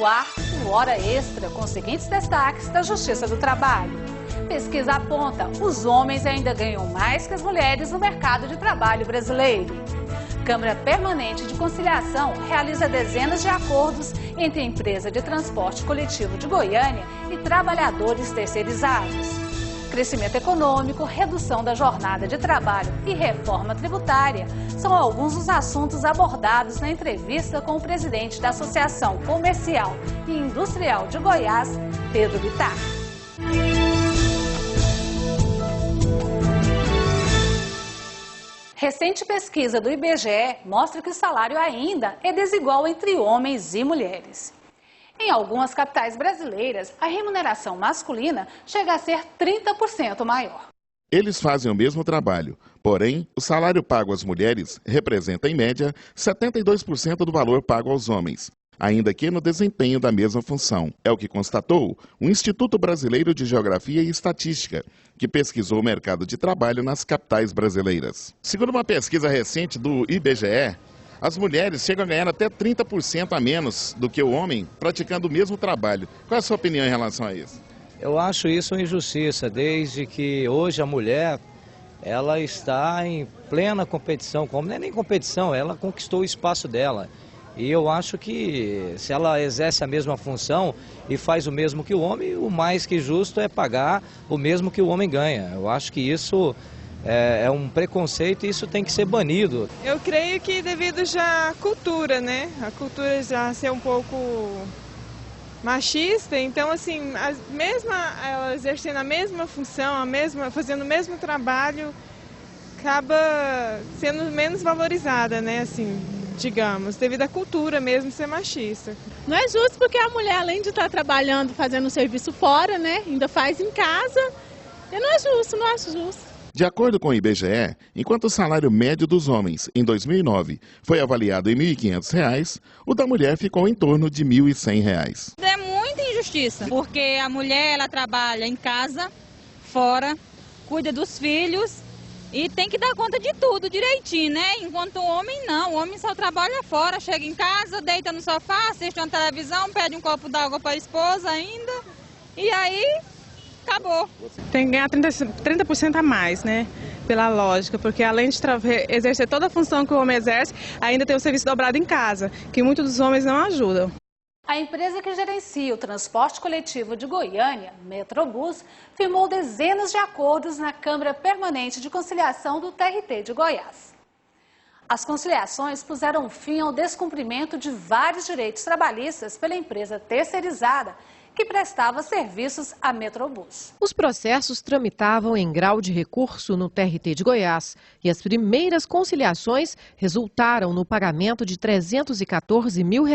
no ar o Hora Extra, com os seguintes destaques da Justiça do Trabalho. Pesquisa aponta: os homens ainda ganham mais que as mulheres no mercado de trabalho brasileiro. Câmara Permanente de Conciliação realiza dezenas de acordos entre a empresa de transporte coletivo de Goiânia e trabalhadores terceirizados. Crescimento econômico, redução da jornada de trabalho e reforma tributária são alguns dos assuntos abordados na entrevista com o presidente da Associação Comercial e Industrial de Goiás, Pedro Bittar. Recente pesquisa do IBGE mostra que o salário ainda é desigual entre homens e mulheres. Em algumas capitais brasileiras, a remuneração masculina chega a ser 30% maior. Eles fazem o mesmo trabalho, porém, o salário pago às mulheres representa, em média, 72% do valor pago aos homens, ainda que no desempenho da mesma função. É o que constatou o Instituto Brasileiro de Geografia e Estatística, que pesquisou o mercado de trabalho nas capitais brasileiras. Segundo uma pesquisa recente do IBGE, as mulheres chegam a ganhar até 30% a menos do que o homem praticando o mesmo trabalho. Qual é a sua opinião em relação a isso? Eu acho isso uma injustiça, desde que hoje a mulher ela está em plena competição, como não é nem competição, ela conquistou o espaço dela. E eu acho que se ela exerce a mesma função e faz o mesmo que o homem, o mais que justo é pagar o mesmo que o homem ganha. Eu acho que isso é um preconceito e isso tem que ser banido. Eu creio que devido já à cultura, né? A cultura já ser um pouco machista, então assim, mesmo ela exercendo a mesma função, fazendo o mesmo trabalho, acaba sendo menos valorizada, né? Assim, digamos, devido à cultura mesmo ser machista. Não é justo porque a mulher, além de estar trabalhando, fazendo um serviço fora, né, ainda faz em casa. E não é justo, não acho justo. De acordo com o IBGE, enquanto o salário médio dos homens, em 2009, foi avaliado em R$ 1.500, o da mulher ficou em torno de R$ 1.100. É muita injustiça, porque a mulher ela trabalha em casa, fora, cuida dos filhos e tem que dar conta de tudo direitinho, né? Enquanto o homem não, o homem só trabalha fora, chega em casa, deita no sofá, assiste uma televisão, pede um copo d'água para a esposa ainda e aí acabou. Tem que ganhar 30% a mais, né? Pela lógica, porque além de exercer toda a função que o homem exerce, ainda tem o serviço dobrado em casa, que muitos dos homens não ajudam. A empresa que gerencia o transporte coletivo de Goiânia, Metrobus, firmou dezenas de acordos na Câmara Permanente de Conciliação do TRT de Goiás. As conciliações puseram fim ao descumprimento de vários direitos trabalhistas pela empresa terceirizada que prestava serviços à Metrobus. Os processos tramitavam em grau de recurso no TRT de Goiás e as primeiras conciliações resultaram no pagamento de R$ 314 mil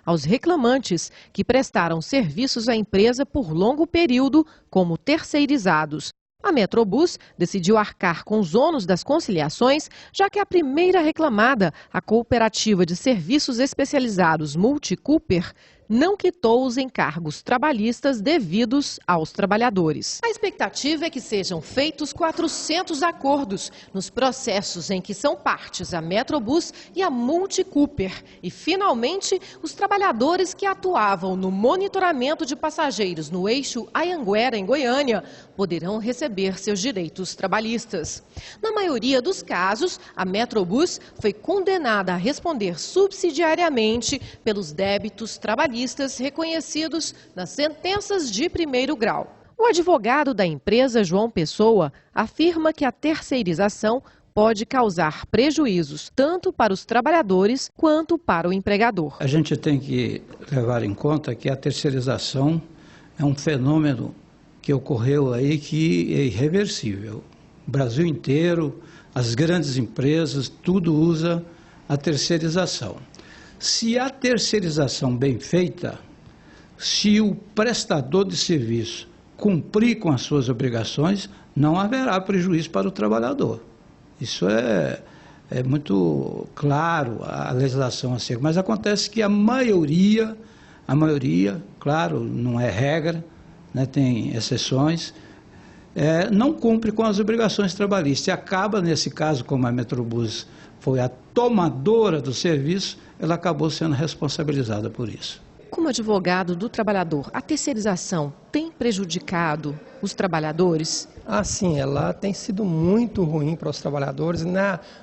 aos reclamantes que prestaram serviços à empresa por longo período como terceirizados. A Metrobus decidiu arcar com os ônus das conciliações, já que a primeira reclamada, a Cooperativa de Serviços Especializados Multicooper, não quitou os encargos trabalhistas devidos aos trabalhadores. A expectativa é que sejam feitos 400 acordos nos processos em que são partes a Metrobus e a Multicooper. E, finalmente, os trabalhadores que atuavam no monitoramento de passageiros no eixo Anhanguera, em Goiânia, poderão receber seus direitos trabalhistas. Na maioria dos casos, a Metrobus foi condenada a responder subsidiariamente pelos débitos trabalhistas reconhecidos nas sentenças de primeiro grau. O advogado da empresa, João Pessoa, afirma que a terceirização pode causar prejuízos tanto para os trabalhadores quanto para o empregador. A gente tem que levar em conta que a terceirização é um fenômeno que ocorreu aí que é irreversível. O Brasil inteiro, as grandes empresas, tudo usa a terceirização. Se a terceirização bem feita, se o prestador de serviço cumprir com as suas obrigações, não haverá prejuízo para o trabalhador. Isso é muito claro, a legislação assim. Mas acontece que a maioria, claro, não é regra, né, tem exceções, não cumpre com as obrigações trabalhistas e acaba, nesse caso, como a Metrobus foi a tomadora do serviço, ela acabou sendo responsabilizada por isso. Como advogado do trabalhador, a terceirização tem prejudicado os trabalhadores? Sim, ela tem sido muito ruim para os trabalhadores.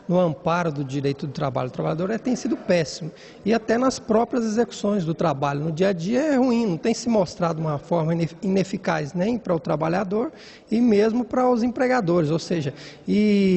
No amparo do direito do trabalhador tem sido péssimo. E até nas próprias execuções do trabalho no dia a dia é ruim, não tem se mostrado uma forma ineficaz nem para o trabalhador e mesmo para os empregadores. Ou seja,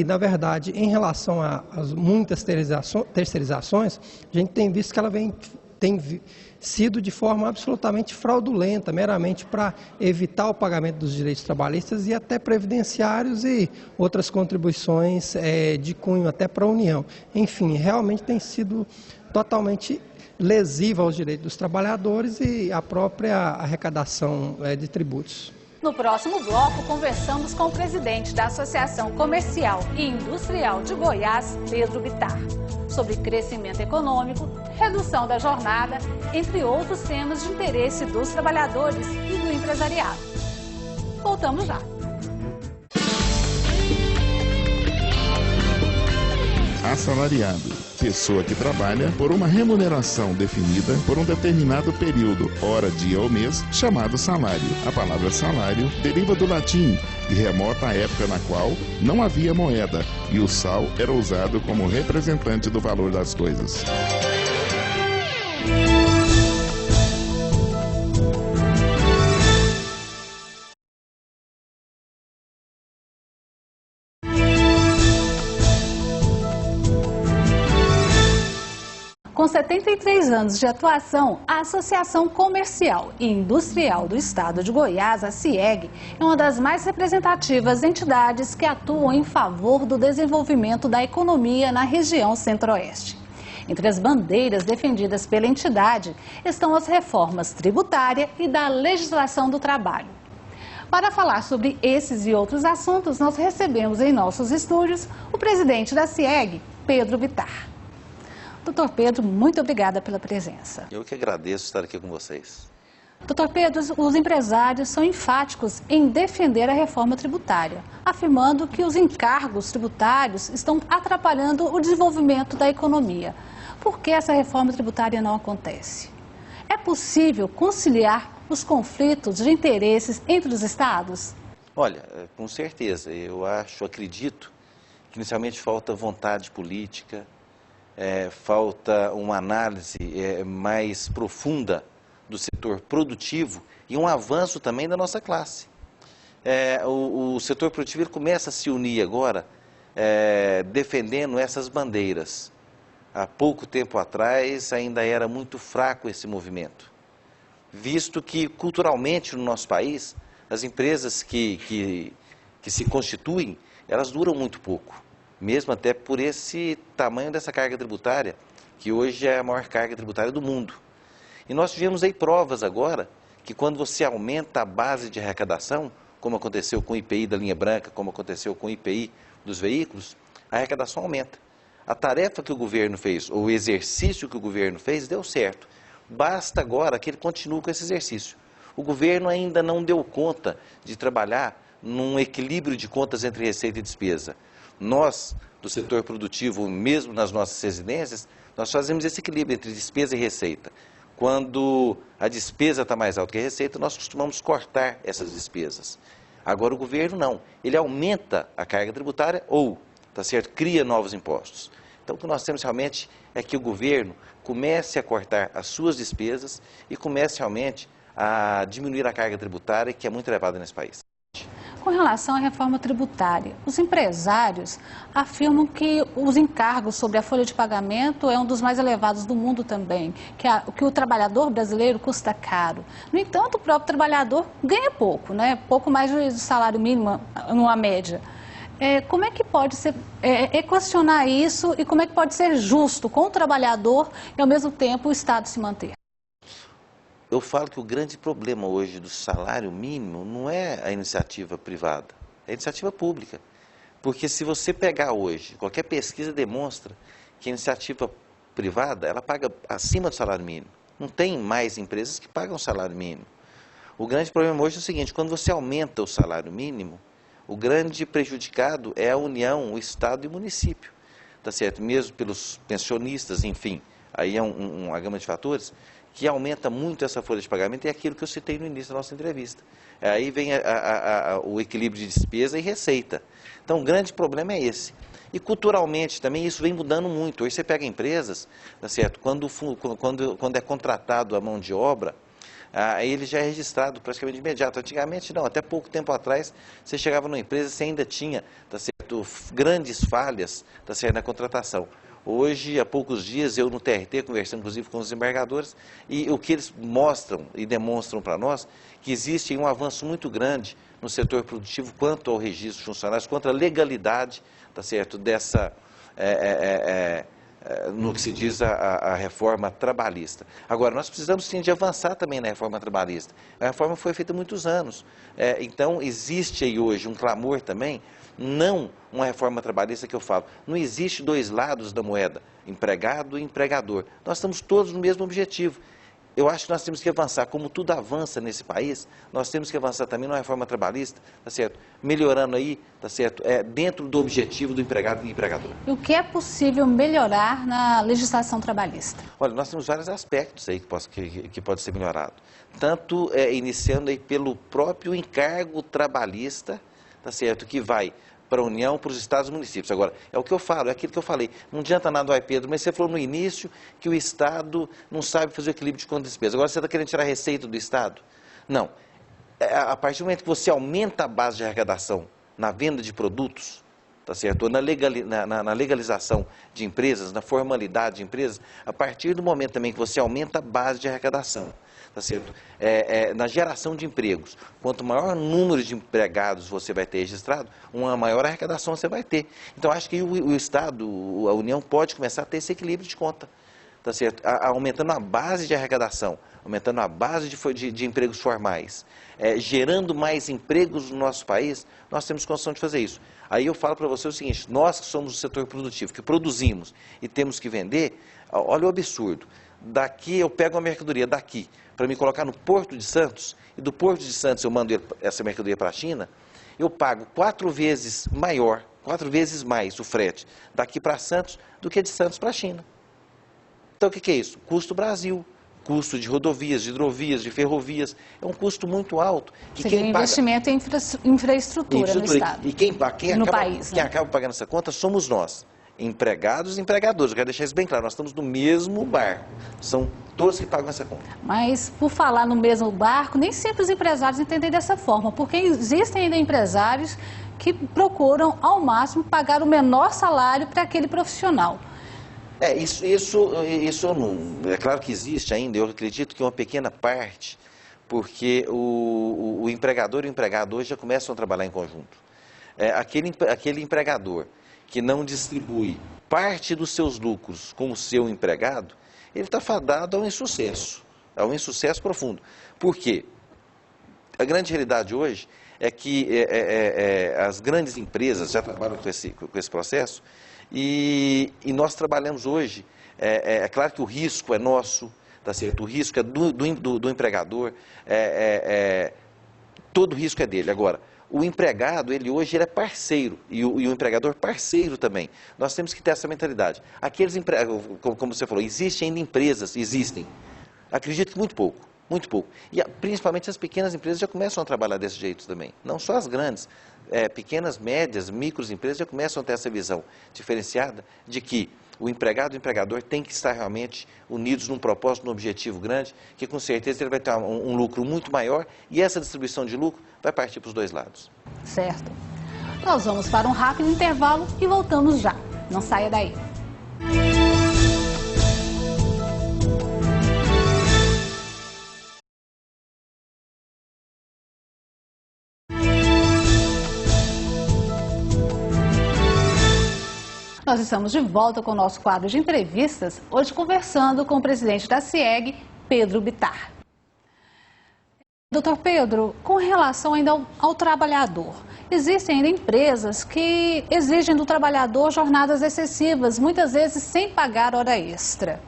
na verdade, em relação às muitas terceirizações, a gente tem visto que ela tem sido de forma absolutamente fraudulenta, meramente para evitar o pagamento dos direitos trabalhistas e até previdenciários e outras contribuições de cunho até para a União. Enfim, realmente tem sido totalmente lesiva aos direitos dos trabalhadores e à própria arrecadação de tributos. No próximo bloco, conversamos com o presidente da Associação Comercial e Industrial de Goiás, Pedro Bittar, sobre crescimento econômico, redução da jornada, entre outros temas de interesse dos trabalhadores e do empresariado. Voltamos já. Assalariado, pessoa que trabalha por uma remuneração definida por um determinado período, hora, dia ou mês, chamado salário. A palavra salário deriva do latim e remota à época na qual não havia moeda e o sal era usado como representante do valor das coisas. Com 73 anos de atuação, a Associação Comercial e Industrial do Estado de Goiás, a CIEG, é uma das mais representativas entidades que atuam em favor do desenvolvimento da economia na região centro-oeste. Entre as bandeiras defendidas pela entidade estão as reformas tributária e da legislação do trabalho. Para falar sobre esses e outros assuntos, nós recebemos em nossos estúdios o presidente da CIEG, Pedro Bittar. Doutor Pedro, muito obrigada pela presença. Eu que agradeço estar aqui com vocês. Doutor Pedro, os empresários são enfáticos em defender a reforma tributária, afirmando que os encargos tributários estão atrapalhando o desenvolvimento da economia. Por que essa reforma tributária não acontece? É possível conciliar os conflitos de interesses entre os estados? Olha, com certeza. Acredito que inicialmente falta vontade política, falta uma análise mais profunda do setor produtivo e um avanço também da nossa classe. O setor produtivo ele começa a se unir agora, defendendo essas bandeiras. Há pouco tempo atrás ainda era muito fraco esse movimento, visto que culturalmente no nosso país as empresas que se constituem, elas duram muito pouco. Mesmo até por esse tamanho dessa carga tributária, que hoje é a maior carga tributária do mundo. E nós tivemos aí provas agora que quando você aumenta a base de arrecadação, como aconteceu com o IPI da linha branca, como aconteceu com o IPI dos veículos, a arrecadação aumenta. A tarefa que o governo fez, ou o exercício que o governo fez, deu certo. Basta agora que ele continue com esse exercício. O governo ainda não deu conta de trabalhar num equilíbrio de contas entre receita e despesa. Nós, do setor produtivo, mesmo nas nossas residências, nós fazemos esse equilíbrio entre despesa e receita. Quando a despesa está mais alta que a receita, nós costumamos cortar essas despesas. Agora o governo não, ele aumenta a carga tributária ou, cria novos impostos. Então o que nós temos realmente é que o governo comece a cortar as suas despesas e comece realmente a diminuir a carga tributária que é muito elevada nesse país. Com relação à reforma tributária, os empresários afirmam que os encargos sobre a folha de pagamento é um dos mais elevados do mundo também, que o trabalhador brasileiro custa caro. No entanto, o próprio trabalhador ganha pouco, né? Pouco mais do salário mínimo, numa média. Como é que pode ser, equacionar isso e como é que pode ser justo com o trabalhador e, ao mesmo tempo, o Estado se manter? Eu falo que o grande problema hoje do salário mínimo não é a iniciativa privada, é a iniciativa pública. Porque se você pegar hoje, qualquer pesquisa demonstra que a iniciativa privada, ela paga acima do salário mínimo. Não tem mais empresas que pagam salário mínimo. O grande problema hoje é o seguinte, quando você aumenta o salário mínimo, o grande prejudicado é a União, o Estado e o município. Tá certo? Mesmo pelos pensionistas, enfim, aí é uma gama de fatores que aumenta muito essa folha de pagamento é aquilo que eu citei no início da nossa entrevista. Aí vem o equilíbrio de despesa e receita. Então, o grande problema é esse. E culturalmente também isso vem mudando muito. Hoje você pega empresas, tá certo? Quando é contratado a mão de obra, ele já é registrado praticamente de imediato. Antigamente não, até pouco tempo atrás, você chegava numa empresa e você ainda tinha, tá certo, grandes falhas, tá certo, na contratação. Hoje, há poucos dias, eu no TRT, conversando inclusive com os desembargadores, e o que eles mostram e demonstram para nós, que existe um avanço muito grande no setor produtivo quanto ao registro de funcionários, quanto à legalidade, tá certo, dessa, no que se diz a reforma trabalhista. Agora, nós precisamos sim de avançar também na reforma trabalhista. A reforma foi feita há muitos anos, então existe aí hoje um clamor também, não uma reforma trabalhista que eu falo, não existe dois lados da moeda, empregado e empregador. Nós estamos todos no mesmo objetivo. Eu acho que nós temos que avançar, como tudo avança nesse país, nós temos que avançar também numa reforma trabalhista, tá certo? Melhorando aí, tá certo? Dentro do objetivo do empregado e empregador. E o que é possível melhorar na legislação trabalhista? Olha, nós temos vários aspectos aí que pode ser melhorado. Tanto iniciando aí pelo próprio encargo trabalhista, tá certo? Que vai para a União, para os estados e municípios. Agora, é o que eu falo, é aquilo que eu falei. Não adianta nada, Pedro, mas você falou no início que o Estado não sabe fazer o equilíbrio de conta e despesa. Agora você está querendo tirar a receita do Estado? Não. A partir do momento que você aumenta a base de arrecadação na venda de produtos, tá certo? Ou na legalização de empresas, na formalidade de empresas, a partir do momento também que você aumenta a base de arrecadação, tá certo? Na geração de empregos, quanto maior número de empregados você vai ter registrado, uma maior arrecadação você vai ter. Então, acho que o Estado, a União, pode começar a ter esse equilíbrio de conta, tá certo? Aumentando a base de arrecadação, aumentando a base de empregos formais, gerando mais empregos no nosso país, nós temos condição de fazer isso. Aí eu falo para você o seguinte, nós que somos o setor produtivo, que produzimos e temos que vender, olha o absurdo. Daqui eu pego a mercadoria daqui para me colocar no Porto de Santos, e do Porto de Santos eu mando essa mercadoria para a China, eu pago 4 vezes mais o frete daqui para Santos do que de Santos para a China. Então o que é isso? Custo Brasil, custo de rodovias, de hidrovias, de ferrovias, é um custo muito alto. Seria investimento em infraestrutura no Estado. E quem acaba pagando essa conta somos nós. Empregados e empregadores. Eu quero deixar isso bem claro, nós estamos no mesmo barco, são todos que pagam essa conta. Mas, por falar no mesmo barco, nem sempre os empresários entendem dessa forma, porque existem ainda empresários que procuram, ao máximo, pagar o menor salário para aquele profissional. Isso não, é claro que existe ainda, eu acredito que uma pequena parte, porque o empregador e o empregado hoje já começam a trabalhar em conjunto. Aquele empregador que não distribui parte dos seus lucros com o seu empregado, ele está fadado a um insucesso profundo. Por quê? A grande realidade hoje é que as grandes empresas já trabalham com esse processo e nós trabalhamos hoje, é claro que o risco é nosso, tá certo? O risco é do empregador, todo o risco é dele. Agora, o empregado, ele hoje é parceiro, e o empregador parceiro também. Nós temos que ter essa mentalidade. Aqueles empregados, como você falou, existem ainda empresas, acredito que muito pouco. E principalmente as pequenas empresas já começam a trabalhar desse jeito também. Não só as grandes, pequenas, médias, microempresas já começam a ter essa visão diferenciada de que o empregado e o empregador têm que estar realmente unidos num propósito, num objetivo grande, que com certeza ele vai ter um lucro muito maior e essa distribuição de lucro vai partir para os dois lados. Certo. Nós vamos para um rápido intervalo e voltamos já. Não saia daí. Nós estamos de volta com o nosso quadro de entrevistas, hoje conversando com o presidente da CIEG, Pedro Bittar. Doutor Pedro, com relação ainda ao trabalhador, existem ainda empresas que exigem do trabalhador jornadas excessivas, muitas vezes sem pagar hora extra.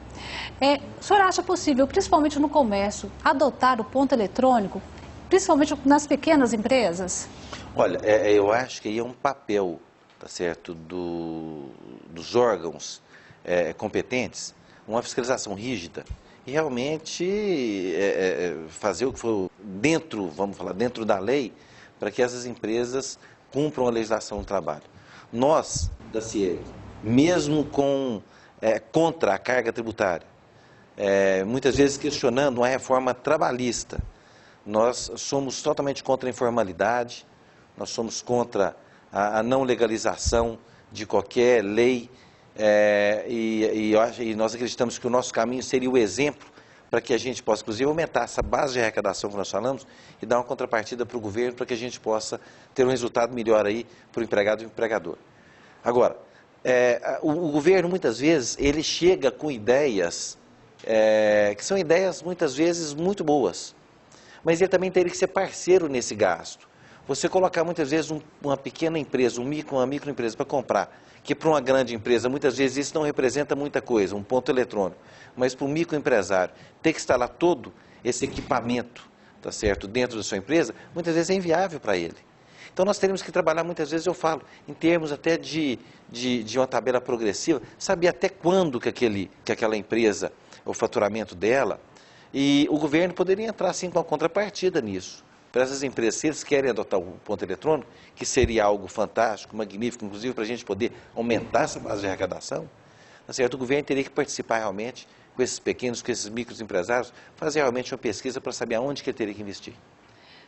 O senhor acha possível, principalmente no comércio, adotar o ponto eletrônico, principalmente nas pequenas empresas? Olha, eu acho que aí é um papel, tá certo, dos órgãos competentes, uma fiscalização rígida e realmente fazer o que for dentro, vamos falar, dentro da lei, para que essas empresas cumpram a legislação do trabalho. Nós, da CIEG, mesmo contra a carga tributária, muitas vezes questionando uma reforma trabalhista, nós somos totalmente contra a informalidade, nós somos contra a não legalização de qualquer lei, e nós acreditamos que o nosso caminho seria o exemplo para que a gente possa, inclusive, aumentar essa base de arrecadação que nós falamos e dar uma contrapartida para o governo para que a gente possa ter um resultado melhor aí para o empregado e o empregador. Agora, o governo, muitas vezes, ele chega com ideias que são ideias, muitas vezes, muito boas, mas ele também teria que ser parceiro nesse gasto. Você colocar, muitas vezes, uma pequena empresa, uma microempresa para comprar, que para uma grande empresa, muitas vezes, isso não representa muita coisa, um ponto eletrônico, mas para um microempresário, ter que instalar todo esse equipamento, tá certo, dentro da sua empresa, muitas vezes é inviável para ele. Então nós teremos que trabalhar, muitas vezes eu falo, em termos até de uma tabela progressiva, saber até quando que aquela empresa, o faturamento dela, e o governo poderia entrar assim com uma contrapartida nisso. Para essas empresas, se eles querem adotar o ponto eletrônico, que seria algo fantástico, magnífico, inclusive para a gente poder aumentar essa base de arrecadação, tá certo? O governo teria que participar realmente com esses pequenos, com esses microempresários, fazer realmente uma pesquisa para saber aonde que ele teria que investir.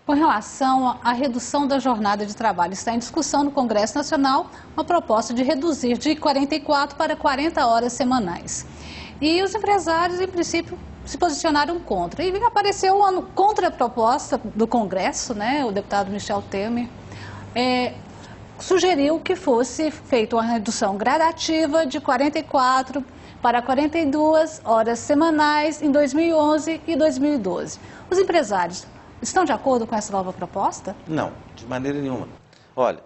Com relação à redução da jornada de trabalho, está em discussão no Congresso Nacional uma proposta de reduzir de 44 para 40 horas semanais. E os empresários, em princípio, se posicionaram contra. E apareceu uma contraproposta do Congresso, né? O deputado Michel Temer sugeriu que fosse feita uma redução gradativa de 44 para 42 horas semanais em 2011 e 2012. Os empresários estão de acordo com essa nova proposta? Não, de maneira nenhuma. Olha,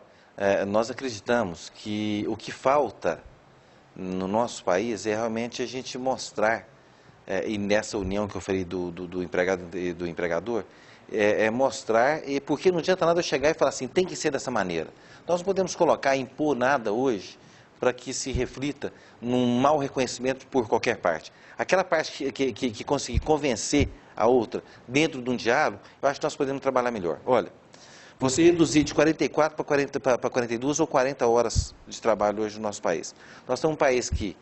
nós acreditamos que o que falta no nosso país é realmente a gente mostrar, e nessa união que eu falei do empregado e do empregador, mostrar, e porque não adianta nada eu chegar e falar assim, tem que ser dessa maneira. Nós não podemos colocar, impor nada hoje para que se reflita num mau reconhecimento por qualquer parte. Aquela parte que conseguir convencer a outra dentro de um diálogo, eu acho que nós podemos trabalhar melhor. Olha, você reduzir de 44 para 42 ou 40 horas de trabalho hoje no nosso país. Nós somos um país que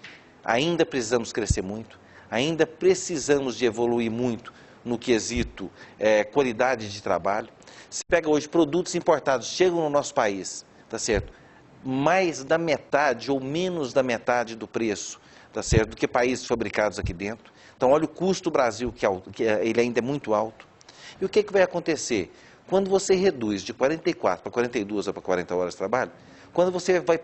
ainda precisamos crescer muito, ainda precisamos de evoluir muito no quesito qualidade de trabalho. Se pega hoje produtos importados, chegam no nosso país, tá certo? Mais da metade ou menos da metade do preço, tá certo? Do que países fabricados aqui dentro. Então, olha o custo do Brasil, que ele ainda é muito alto. E o que vai acontecer? Quando você reduz de 44 para 42 ou para 40 horas de trabalho, quando você vai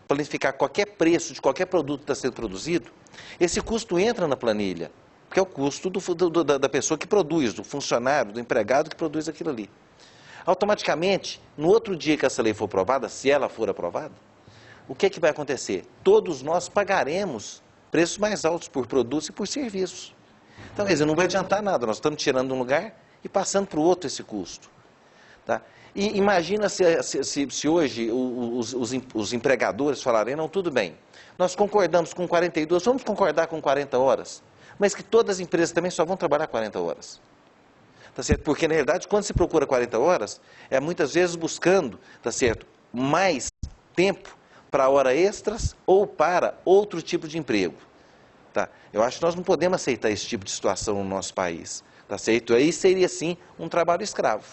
planificar qualquer preço de qualquer produto que está sendo produzido, esse custo entra na planilha, que é o custo da pessoa que produz, do funcionário, do empregado que produz aquilo ali. Automaticamente, no outro dia que essa lei for aprovada, se ela for aprovada, o que vai acontecer? Todos nós pagaremos preços mais altos por produtos e por serviços. Então, quer dizer, não vai adiantar nada, nós estamos tirando de um lugar e passando para o outro esse custo. Tá? E imagina se hoje os empregadores falarem, não, tudo bem, nós concordamos com 42, vamos concordar com 40 horas, mas que todas as empresas também só vão trabalhar 40 horas. Tá certo? Porque, na verdade, quando se procura 40 horas, é muitas vezes buscando, tá certo, mais tempo para hora extras ou para outro tipo de emprego. Tá? Eu acho que nós não podemos aceitar esse tipo de situação no nosso país. Tá certo? Aí seria, sim, um trabalho escravo.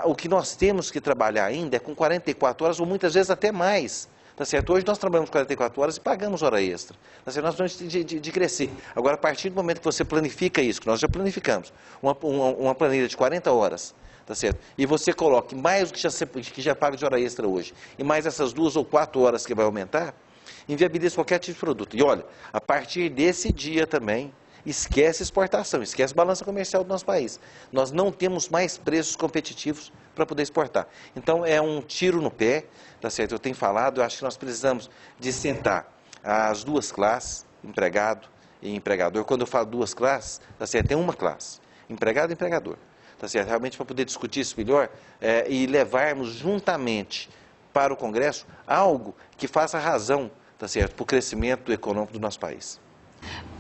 O que nós temos que trabalhar ainda é com 44 horas ou muitas vezes até mais. Tá certo? Hoje nós trabalhamos 44 horas e pagamos hora extra. Tá certo? Nós vamos de crescer. Agora, a partir do momento que você planifica isso, que nós já planificamos, uma planilha de 40 horas, tá certo? E você coloque mais do que já paga de hora extra hoje, e mais essas 2 ou 4 horas que vai aumentar, inviabiliza qualquer tipo de produto. E olha, a partir desse dia também, esquece exportação, esquece balança comercial do nosso país. Nós não temos mais preços competitivos para poder exportar. Então, é um tiro no pé, tá certo? Eu tenho falado, eu acho que nós precisamos de sentar as duas classes, empregado e empregador. Quando eu falo duas classes, tá certo? Tem uma classe, empregado e empregador. Tá certo? Realmente para poder discutir isso melhor e levarmos juntamente para o Congresso algo que faça razão, tá certo? Para o crescimento econômico do nosso país.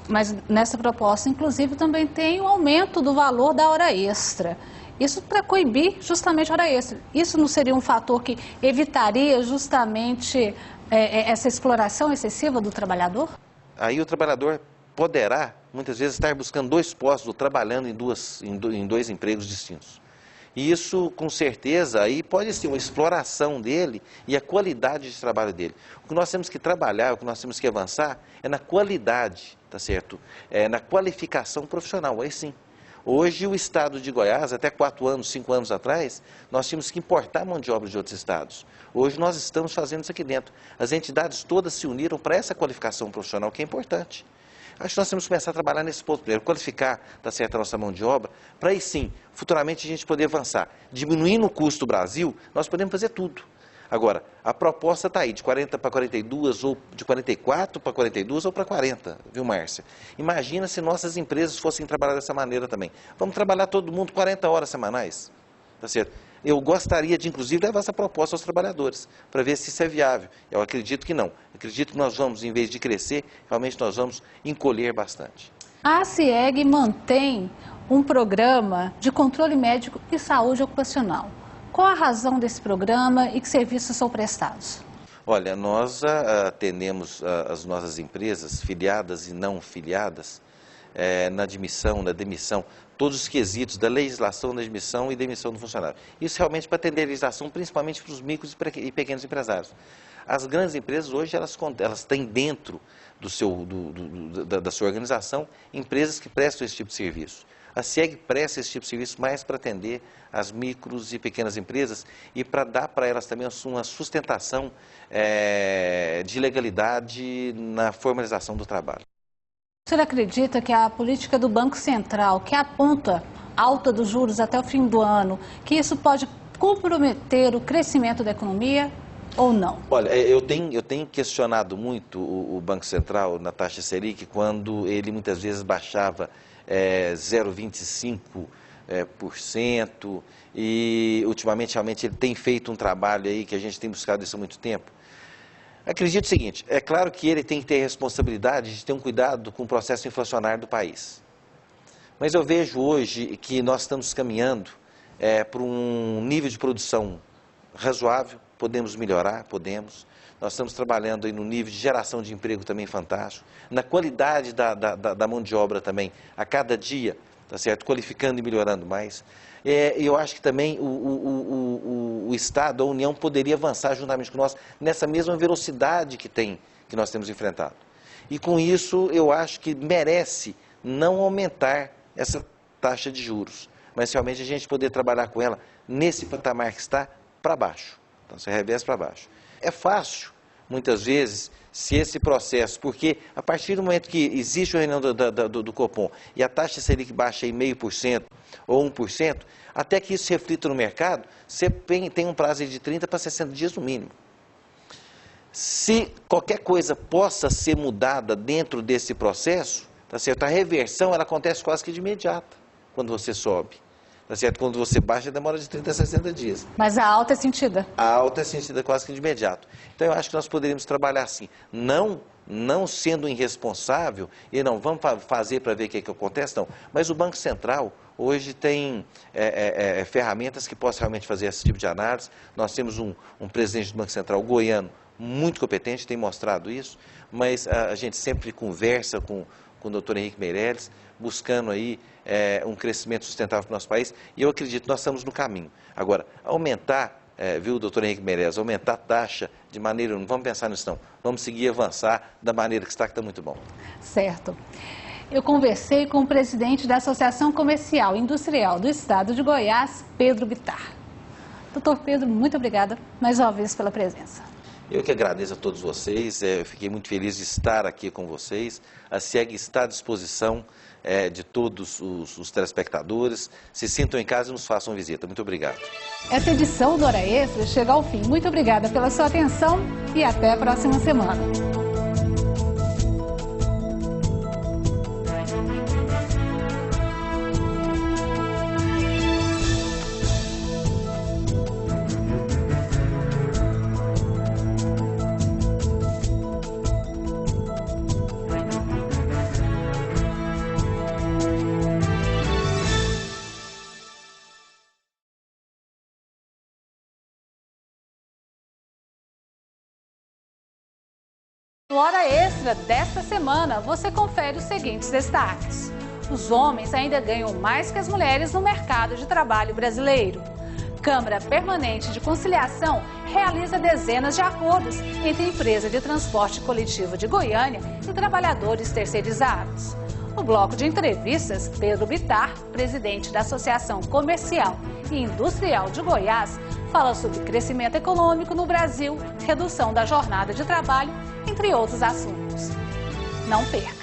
Mas nessa proposta, inclusive, também tem o aumento do valor da hora extra. Isso para coibir justamente a hora extra. Isso não seria um fator que evitaria justamente essa exploração excessiva do trabalhador? Aí o trabalhador poderá, muitas vezes, estar buscando 2 postos ou trabalhando em dois empregos distintos. E isso, com certeza, aí pode ser uma exploração dele e a qualidade de trabalho dele. O que nós temos que trabalhar, o que nós temos que avançar é na qualidade, tá certo? Na qualificação profissional, aí sim. Hoje o estado de Goiás, até 4 anos, 5 anos atrás, nós tínhamos que importar mão de obra de outros estados. Hoje nós estamos fazendo isso aqui dentro. As entidades todas se uniram para essa qualificação profissional, que é importante. Acho que nós temos que começar a trabalhar nesse ponto primeiro, qualificar, tá certo, a nossa mão de obra, para aí sim, futuramente a gente poder avançar. Diminuindo o custo do Brasil, nós podemos fazer tudo. Agora, a proposta está aí, de 40 para 42, ou de 44 para 42 ou para 40, viu, Márcia? Imagina se nossas empresas fossem trabalhar dessa maneira também. Vamos trabalhar todo mundo 40 horas semanais, tá certo? Eu gostaria de, inclusive, levar essa proposta aos trabalhadores, para ver se isso é viável. Eu acredito que não. Acredito que nós vamos, em vez de crescer, realmente nós vamos encolher bastante. A CIEG mantém um programa de controle médico e saúde ocupacional. Qual a razão desse programa e que serviços são prestados? Olha, nós atendemos as nossas empresas, filiadas e não filiadas, na admissão, na demissão, todos os quesitos da legislação da admissão e demissão do funcionário. Isso realmente para atender a legislação, principalmente para os micros e pequenos empresários. As grandes empresas hoje, elas têm dentro da sua organização empresas que prestam esse tipo de serviço. A CIEG presta esse tipo de serviço mais para atender as micros e pequenas empresas e para dar para elas também uma sustentação de legalidade na formalização do trabalho. O senhor acredita que a política do Banco Central, que aponta alta dos juros até o fim do ano, que isso pode comprometer o crescimento da economia ou não? Olha, eu tenho questionado muito o Banco Central na taxa Selic quando ele muitas vezes baixava 0,25% e ultimamente realmente ele tem feito um trabalho aí que a gente tem buscado isso há muito tempo. Acredito o seguinte, é claro que ele tem que ter responsabilidade de ter um cuidado com o processo inflacionário do país. Mas eu vejo hoje que nós estamos caminhando para um nível de produção razoável, podemos melhorar, podemos. Nós estamos trabalhando aí no nível de geração de emprego também fantástico, na qualidade da mão de obra também, a cada dia, tá certo? Qualificando e melhorando mais. Eu acho que também o Estado, a União, poderia avançar juntamente com nós nessa mesma velocidade que nós temos enfrentado. E com isso, eu acho que merece não aumentar essa taxa de juros, mas realmente a gente poder trabalhar com ela nesse patamar que está para baixo. Então, você reveste para baixo. É fácil, muitas vezes, se esse processo, porque a partir do momento que existe a reunião do Copom e a taxa Selic baixa em 0,5% ou 1%, até que isso reflita no mercado, você tem um prazo de 30 para 60 dias no mínimo. Se qualquer coisa possa ser mudada dentro desse processo, tá certo? A reversão ela acontece quase que de imediato, quando você sobe. Tá certo? Quando você baixa, demora de 30 a 60 dias. Mas a alta é sentida? A alta é sentida quase que de imediato. Então, eu acho que nós poderíamos trabalhar assim, não sendo irresponsável e não vamos fazer para ver o que acontece, não. Mas o Banco Central hoje tem ferramentas que possam realmente fazer esse tipo de análise. Nós temos um presidente do Banco Central goiano muito competente, tem mostrado isso, mas a gente sempre conversa com o doutor Henrique Meirelles, buscando aí um crescimento sustentável para o nosso país, e eu acredito que nós estamos no caminho. Agora, aumentar, viu, doutor Henrique Meirelles, aumentar a taxa de maneira, não vamos pensar nisso não, vamos seguir avançar da maneira que está muito bom. Certo. Eu conversei com o presidente da Associação Comercial e Industrial do Estado de Goiás, Pedro Bittar. Doutor Pedro, muito obrigada mais uma vez pela presença. Eu que agradeço a todos vocês, eu fiquei muito feliz de estar aqui com vocês. A CIEG está à disposição de todos os telespectadores. Se sintam em casa e nos façam visita. Muito obrigado. Essa edição do Hora Extra chega ao fim. Muito obrigada pela sua atenção e até a próxima semana. No Hora Extra desta semana, você confere os seguintes destaques. Os homens ainda ganham mais que as mulheres no mercado de trabalho brasileiro. Câmara Permanente de Conciliação realiza dezenas de acordos entre a empresa de transporte coletivo de Goiânia e trabalhadores terceirizados. No bloco de entrevistas, Pedro Bittar, presidente da Associação Comercial e Industrial de Goiás, fala sobre crescimento econômico no Brasil, redução da jornada de trabalho, entre outros assuntos. Não perca!